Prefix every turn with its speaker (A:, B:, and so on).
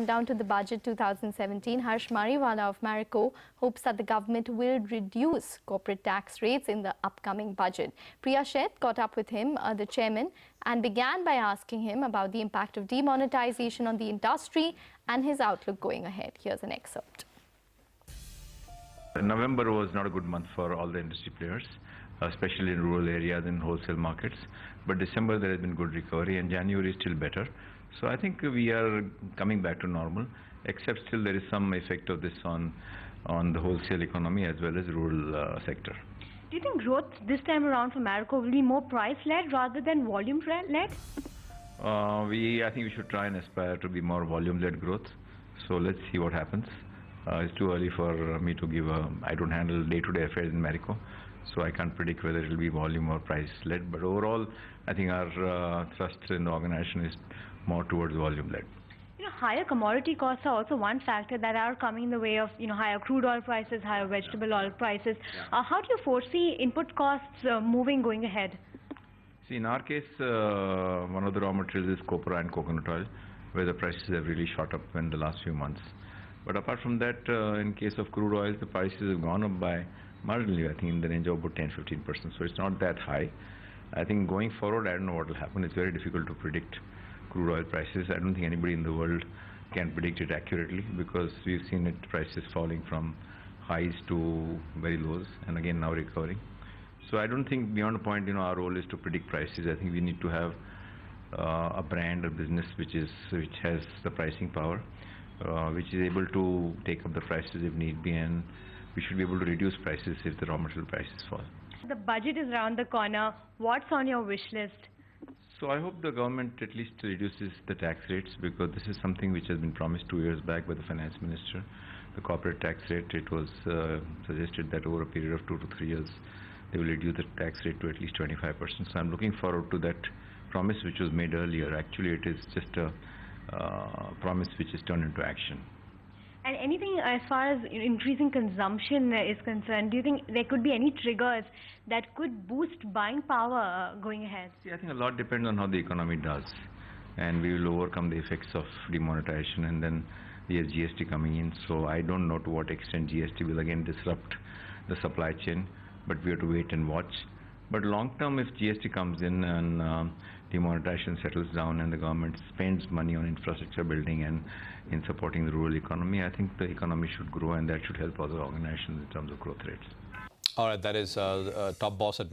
A: Down to the budget 2017, Harsh Mariwala of Marico hopes that the government will reduce corporate tax rates in the upcoming budget. Priya Sheth caught up with him, the chairman, and began by asking him about the impact of demonetization on the industry and his outlook going ahead. Here's an excerpt.
B: November was not a good month for all the industry players, especially in rural areas and wholesale markets. But December there has been good recovery, and January is still better. So I think we are coming back to normal, except still there is some effect of this on the wholesale economy as well as rural sector.
C: Do you think growth this time around for Marico will be more price-led rather than volume-led?
B: I think we should try and aspire to be more volume-led growth. So let's see what happens. It's too early for me to give I don't handle day-to-day affairs in Marico, so I can't predict whether it will be volume or price-led. But overall, I think our thrust in the organization is more towards volume-led.
C: Higher commodity costs are also one factor that are coming in the way of higher crude oil prices, higher vegetable oil prices. How do you foresee input costs moving going ahead?
B: See, in our case, one of the raw materials is copra and coconut oil, where the prices have really shot up in the last few months. But apart from that, in case of crude oil, the prices have gone up by marginally, I think in the range of about 10-15%. So it's not that high. I think going forward, I don't know what will happen. It's very difficult to predict crude oil prices. I don't think anybody in the world can predict it accurately, because we've seen it prices falling from highs to very lows, and again now recovering. So I don't think beyond a point, our role is to predict prices. I think we need to have a brand or business which has the pricing power, which is able to take up the prices if need be, and we should be able to reduce prices if the raw material prices fall.
C: The budget is around the corner. What's on your wish list?
B: So I hope the government at least reduces the tax rates, because this is something which has been promised 2 years back by the finance minister. The corporate tax rate, it was suggested that over a period of 2 to 3 years they will reduce the tax rate to at least 25%. So I'm looking forward to that promise which was made earlier. Actually, it is just a promise which is turned into action.
C: And anything as far as increasing consumption is concerned, do you think there could be any triggers that could boost buying power going ahead?
B: See, I think a lot depends on how the economy does, and we will overcome the effects of demonetization, and then we have GST coming in. So I don't know to what extent GST will again disrupt the supply chain, but we have to wait and watch. But long term, if GST comes in and demonetization settles down and the government spends money on infrastructure building and in supporting the rural economy, I think the economy should grow, and that should help other organizations in terms of growth rates.
D: All right, that is top boss at